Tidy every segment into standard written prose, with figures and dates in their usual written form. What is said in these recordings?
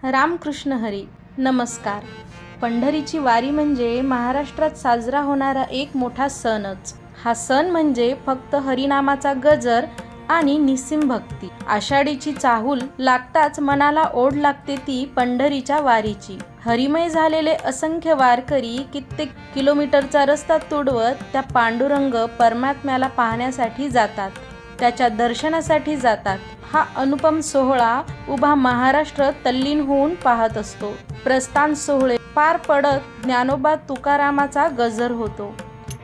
रामकृष्ण हरी. नमस्कार. पंढरीची वारी म्हणजे महाराष्ट्रात साजरा होणारा एक मोठा सणच. हा सण म्हणजे फक्त हरिनामाचा गजर आणि निस्सीम भक्ती. आषाढीची चाहूल लागताच मनाला ओढ लागते ती पंढरीच्या वारीची. हरिमय झालेले असंख्य वारकरी कित्येक किलोमीटरचा रस्ता तुडवत त्या पांडुरंग परमात्म्याला पाहण्यासाठी जातात, त्याच्या दर्शनासाठी जातात. हा अनुपम सोहळा उभा महाराष्ट्र तल्लीन होऊन पाहत असतो. प्रस्थान सोहळे पार पडत ज्ञानोबा तुकारामाचा गजर होतो.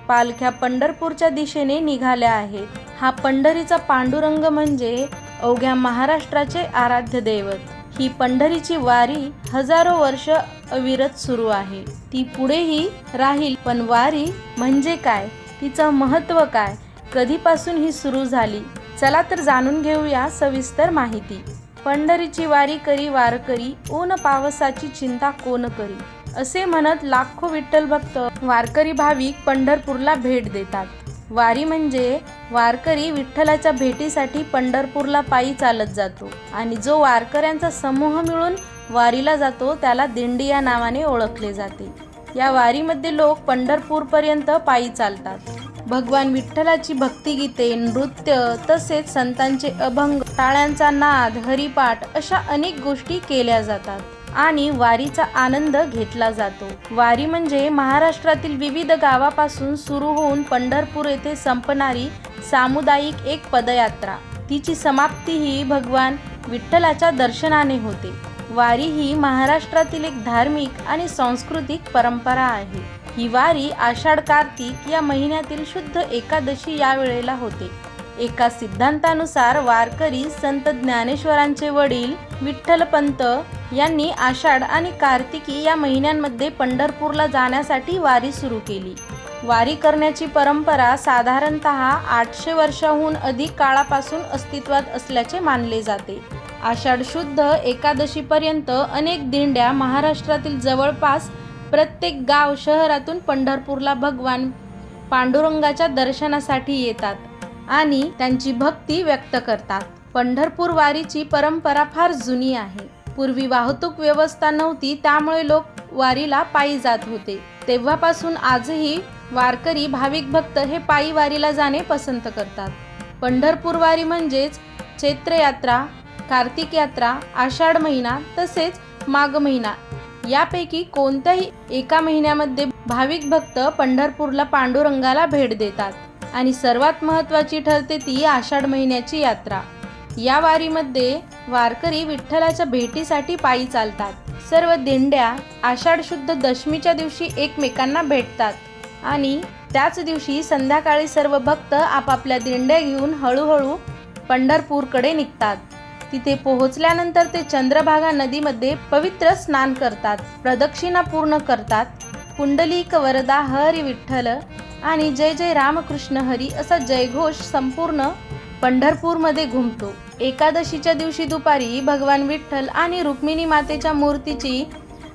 पालख्या पंढरपूरच्या दिशेने निघाल्या आहेत. हा पंढरीचा पांडुरंग म्हणजे अवघ्या महाराष्ट्राचे आराध्य दैवत. ही पंढरीची वारी हजारो वर्ष अविरत सुरू आहे. ती पुढेही राहील. पण वारी म्हणजे काय, तिचं महत्त्व काय, कधीपासून ही सुरू झाली, चला तर जाणून घेऊया सविस्तर माहिती. पंढरीची वारी करी वारकरी, ऊन पावसाची चिंता कोण करी, असे म्हणत लाखो विठ्ठल भक्त वारकरी भाविक पंढरपूरला भेट देतात. वारी म्हणजे वारकरी विठ्ठलाच्या भेटीसाठी पंढरपूरला पायी चालत जातो आणि जो वारकऱ्यांचा समूह मिळून वारीला जातो त्याला दिंडी या नावाने ओळखले जाते. या वारीमध्ये लोक पंढरपूरपर्यंत पायी चालतात. भगवान विठ्ठलाची भक्तिगीते, नृत्य तसेच संतांचे अभंग, टाळ्यांचा नाद, हरिपाठ अशा अनेक गोष्टी केल्या जातात आणि वारीचा आनंद घेतला जातो. वारी म्हणजे महाराष्ट्रातील विविध गावापासून सुरू होऊन पंढरपूर येथे संपणारी सामुदायिक एक पदयात्रा. तिची समाप्ती ही भगवान विठ्ठलाच्या दर्शनाने होते. वारी ही महाराष्ट्रातील एक धार्मिक आणि सांस्कृतिक परंपरा आहे. ही वारी आषाढ कार्तिक या महिन्यातील शुद्ध एकादशी या वेळेला होते. एका सिद्धांतानुसार वारकरी संत ज्ञानेश्वरांचे वडील विठ्ठलपंत यांनी आषाढ आणि कार्तिकी या महिन्यांमध्ये पंढरपूरला जाण्यासाठी वारी सुरू केली. वारी करण्याची परंपरा साधारणतः 800 वर्षांहून अधिक काळापासून अस्तित्वात असल्याचे मानले जाते. आषाढ शुद्ध एकादशीपर्यंत अनेक दिंड्या महाराष्ट्रातील जवळपास प्रत्येक गाव शहरातून पंढरपूरला भगवान पांडुरंगाच्या दर्शनासाठी येतात आणि त्यांची भक्ती व्यक्त करतात. पंढरपूर वारीची परंपरा फार जुनी आहे. पूर्वी वाहतूक व्यवस्था नव्हती, त्यामुळे लोक वारीला पायी जात होते. तेव्हापासून आजही वारकरी भाविक भक्त हे पायी वारीला जाणे पसंत करतात. पंढरपूर वारी म्हणजेच चैत्र यात्रा, कार्तिक यात्रा, आषाढ महिना तसेच माघ महिना यापैकी कोणत्याही एका महिन्यामध्ये भाविक भक्त पंढरपूरला पांडुरंगाला भेट देतात आणि सर्वात महत्त्वाची ठरते ती आषाढ महिन्याची यात्रा. या वारीमध्ये वारकरी विठ्ठलाच्या भेटीसाठी पायी चालतात. सर्व दिंड्या आषाढ शुद्ध दशमीच्या दिवशी एकमेकांना भेटतात आणि त्याच दिवशी संध्याकाळी सर्व भक्त आपापल्या दिंड्या घेऊन हळूहळू पंढरपूरकडे निघतात. तिथे पोहोचल्यानंतर ते चंद्रभागा नदीमध्ये पवित्र स्नान करतात, प्रदक्षिणा पूर्ण करतात. पुंडलिक वरदा हरी विठ्ठल आणि जय जय रामकृष्ण हरी असा जयघोष संपूर्ण पंढरपूरमध्ये घुमतो. एकादशीच्या दिवशी दुपारी भगवान विठ्ठल आणि रुक्मिणी मातेच्या मूर्तीची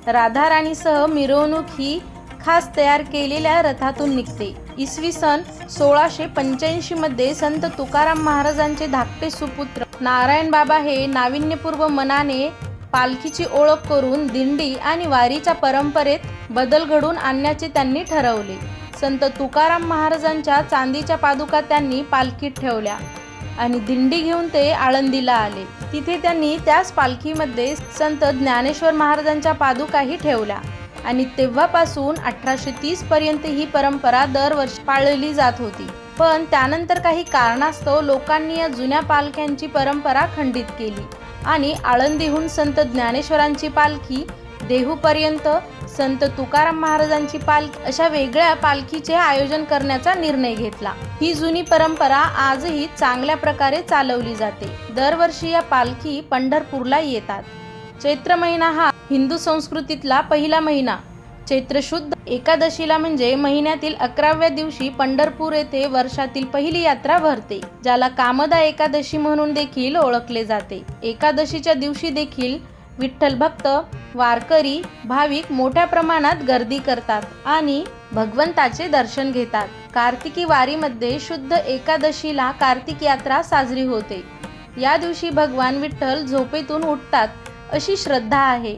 राधाराणीसह मिरवणूक ही खास तयार केलेल्या रथातून निघते. इसवी सन 1685 मध्ये संत तुकाराम महाराजांचे धाकटे सुपुत्र नारायण बाबा हे नाविन्यपूर्व मनाने पालखीची ओळख करून दिंडी आणि वारीच्या परंपरेत बदल घडवून आणण्याचे त्यांनी ठरवले. संत तुकाराम महाराजांच्या चांदीच्या पादुका त्यांनी पालखीत ठेवल्या आणि दिंडी घेऊन ते आळंदीला आले. तिथे त्यांनी त्याच पालखीमध्ये संत ज्ञानेश्वर महाराजांच्या पादुकाही ठेवल्या आणि तेव्हापासून 1830 पर्यंत ही परंपरा दरवर्षी पाळली जात होती. पण त्यानंतर काही कारणास्तव लोकांनी या जुन्या पालख्यांची परंपरा खंडित केली आणि आळंदीहून संत ज्ञानेश्वरांची पालखी, देहूपर्यंत संत तुकाराम महाराजांची पालखी अशा वेगळ्या पालखीचे आयोजन करण्याचा निर्णय घेतला. ही जुनी परंपरा आजही चांगल्या प्रकारे चालवली जाते. दरवर्षी या पालखी पंढरपूरला येतात. चैत्र महिना हा हिंदू संस्कृतीतला पहिला महिना. चैत्र शुद्ध एकादशीला म्हणजे महिन्यातील 11व्या दिवशी पंढरपूर येथे वर्षातील पहिली यात्रा भरते, ज्याला कामदा एकादशी म्हणून देखील ओळखले जाते. एकादशीच्या दिवशी देखील विठ्ठल भक्त, वारकरी, भाविक मोठ्या प्रमाणात गर्दी करतात आणि भगवंताचे दर्शन घेतात. कार्तिकी वारीमध्ये शुद्ध एकादशीला कार्तिक यात्रा साजरी होते. या दिवशी भगवान विठ्ठल झोपेतून उठतात अशी श्रद्धा आहे.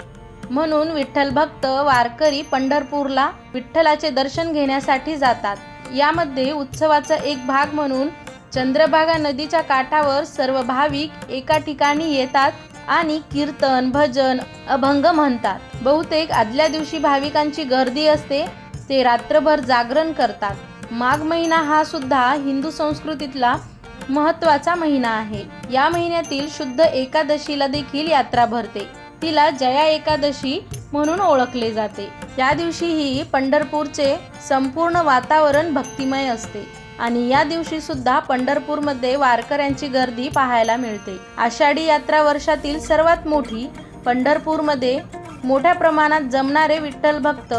म्हणून विठ्ठल भक्त वारकरी पंढरपूरला विठ्ठलाचे दर्शन घेण्यासाठी जातात. यामध्ये उत्सवाचा एक भाग म्हणून चंद्रभागा नदीच्या काठावर सर्व भाविक एका ठिकाणी येतात आणि कीर्तन, भजन, अभंग म्हणतात. बहुतेक आदल्या दिवशी भाविकांची गर्दी असते. ते रात्रभर जागरण करतात. माघ महिना हा सुद्धा हिंदू संस्कृतीतला महत्त्वाचा महिना आहे. या महिन्यातील शुद्ध एकादशीला देखील यात्रा भरते. तिला जया एकादशी म्हणून ओळखले जाते. या दिवशीही पंढरपूरचे संपूर्ण वातावरण भक्तिमय असते आणि या दिवशी सुद्धा पंढरपूरमध्ये वारकऱ्यांची गर्दी पाहायला मिळते. आषाढी यात्रा वर्षातील सर्वात मोठी. पंढरपूरमध्ये मोठ्या प्रमाणात जमणारे विठ्ठल भक्त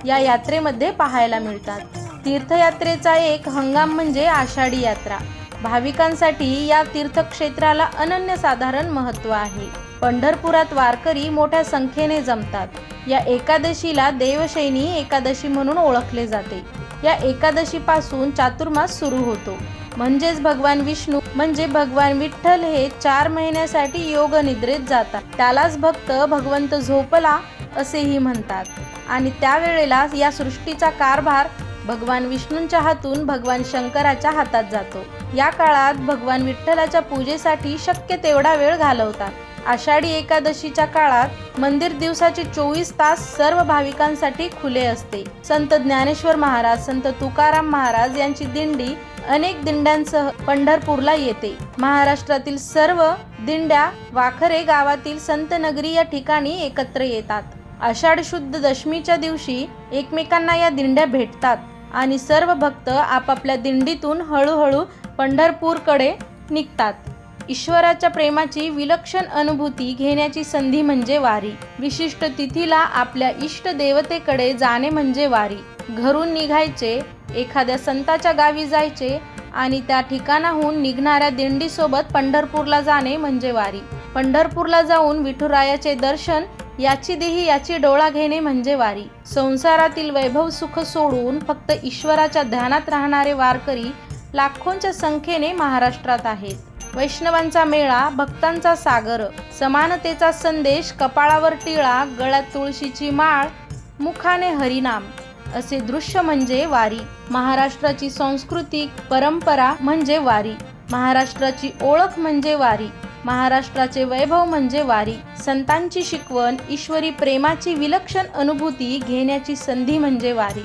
या यात्रेमध्ये पाहायला मिळतात. तीर्थयात्रेचा एक हंगाम म्हणजे आषाढी यात्रा. भाविकांसाठी या तीर्थक्षेत्राला अनन्यसाधारण महत्त्व आहे. पंढरपुरात वारकरी मोठ्या संख्येने जमतात. या एकादशीला देवशयनी एकादशी म्हणून ओळखले जाते. या एकादशीपासून चातुर्मास सुरू होतो. म्हणजेच भगवान विष्णू म्हणजे भगवान विठ्ठल हे 4 महिन्यासाठी योग निद्रेत जातात. त्यालाच भक्त भगवंत झोपला असेही म्हणतात. आणि त्यावेळेला या सृष्टीचा कारभार भगवान विष्णूंच्या हातून भगवान शंकराच्या हातात जातो. या काळात भगवान विठ्ठलाच्या पूजेसाठी शक्य तेवढा वेळ घालवतात. आषाढी एकादशीच्या काळात मंदिर दिवसाचे 24 तास सर्व भाविकांसाठी खुले असते. संत ज्ञानेश्वर महाराज, संत तुकाराम महाराज यांची दिंडी अनेक दिंड्यांसह पंढरपूरला येते. महाराष्ट्रातील सर्व दिंड्या वाखरे गावातील संतनगरी या ठिकाणी एकत्र येतात. आषाढ शुद्ध दशमीच्या दिवशी एकमेकांना या दिंड्या भेटतात आणि सर्व भक्त आपापल्या दिंडीतून हळूहळू पंढरपूरकडे निघतात. ईश्वराच्या प्रेमाची विलक्षण अनुभूती घेण्याची संधी म्हणजे वारी. विशिष्ट तिथीला आपल्या इष्ट देवतेकडे जाणे म्हणजे वारी. घरून निघायचे, एखाद्या संताच्या गावी जायचे आणि त्या ठिकाणाहून निघणाऱ्या दिंडीसोबत पंढरपूरला जाणे म्हणजे वारी. पंढरपूरला जाऊन विठुरायाचे दर्शन, याची देही याची डोळा घेणे म्हणजे वारी. संसारातील वैभव सुख सोडून फक्त ईश्वराच्या ध्यानात राहणारे वारकरी लाखोंच्या संख्येने महाराष्ट्रात आहेत. वैष्णवांचा मेळा, भक्तांचा सागर, समानतेचा संदेश, कपाळावर टिळा, गळ्यात तुळशीची माळ, मुखाने हरिनाम असे दृश्य म्हणजे वारी. महाराष्ट्राची सांस्कृतिक परंपरा म्हणजे वारी. महाराष्ट्राची ओळख म्हणजे वारी. महाराष्ट्राचे वैभव म्हणजे वारी. संतांची शिकवण, ईश्वरी प्रेमाची विलक्षण अनुभूती घेण्याची संधी म्हणजे वारी.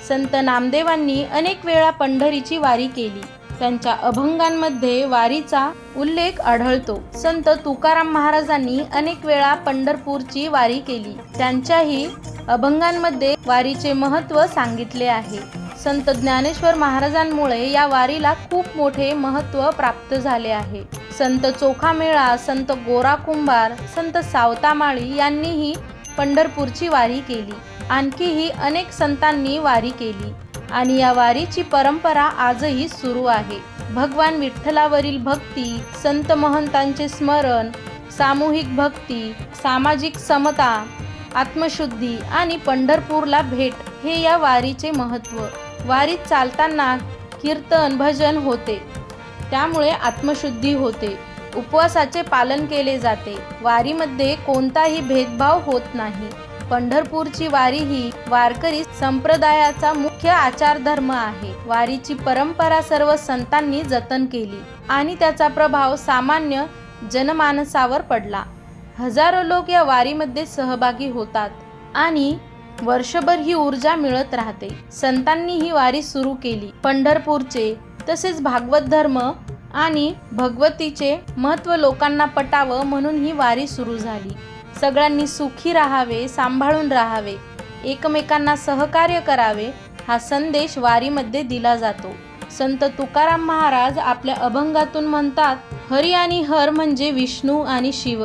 संत नामदेवांनी अनेक वेळा पंढरीची वारी केली. त्यांच्या अभंगांमध्ये वारीचा उल्लेख आढळतो. संत तुकाराम महाराजांनी अनेक वेळा पंढरपूरची वारी केली. त्यांच्याही अभंगांमध्ये वारीचे महत्त्व सांगितले आहे. संत ज्ञानेश्वर महाराजांमुळे या वारीला खूप मोठे महत्त्व प्राप्त झाले आहे. संत चोखामेळा, संत गोरा कुंभार, संत सावतामाळी यांनीही पंढरपूरची वारी केली. आणखीही अनेक संतांनी वारी केली आणि या वारीची परंपरा आजही सुरू आहे. भगवान विठ्ठलावरील भक्ती, संत महंतांचे स्मरण, सामूहिक भक्ती, सामाजिक समता, आत्मशुद्धी आणि पंढरपूरला भेट हे या वारीचे महत्त्व. वारीत चालताना कीर्तन, भजन होते, त्यामुळे आत्मशुद्धी होते. उपवासाचे पालन केले जाते. वारीमध्ये कोणताही भेदभाव होत नाही. पंढरपूरची वारी ही वारकरी संप्रदायाचा मुख्य आचारधर्म आहे. वारीची परंपरा सर्व संतांनी जतन केली आणि त्याचा प्रभाव सामान्य जनमानसावर पडला. हजारो लोक या वारीमध्ये सहभागी होतात आणि वर्षभर ही ऊर्जा मिळत राहते. संतांनी ही वारी सुरू केली. पंढरपूरचे तसेच भागवत धर्म आणि भगवतीचे महत्त्व लोकांना पटावं म्हणून ही वारी सुरू झाली. सगळ्यांनी सुखी राहावे, सांभाळून राहावे, एकमेकांना सहकार्य करावे हा संदेश वारीमध्ये दिला जातो. संत तुकाराम महाराज आपल्या अभंगातून म्हणतात, हरी आणि हर म्हणजे विष्णू आणि शिव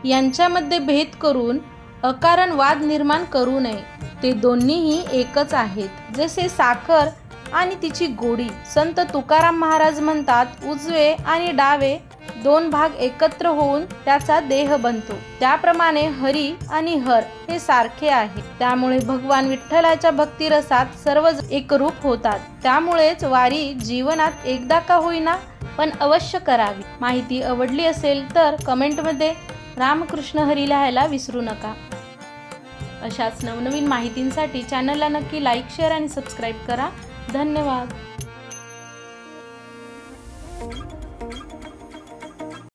यांच्यामध्ये भेद करून अकारण वाद निर्माण करू नये. ते दोन्हीही एकच आहेत, जसे साखर आणि तिची गोडी. संत तुकाराम महाराज म्हणतात, उजवे आणि डावे 2 भाग एकत्र होऊन त्याचा देह बनतो. त्याप्रमाणे हरी आणि हर हे सारखे आहे. त्यामुळे भगवान विठ्ठलाच्या भक्तिरसात सर्वच एकरूप होतात. त्यामुळेच वारी जीवनात एकदा का होईना पण अवश्य करावी. माहिती आवडली असेल तर कमेंटमध्ये रामकृष्ण हरी लिहायला विसरू नका. अशाच नवनवीन माहितींसाठी चॅनलला नक्की लाईक, शेअर आणि सबस्क्राईब करा. धन्यवाद.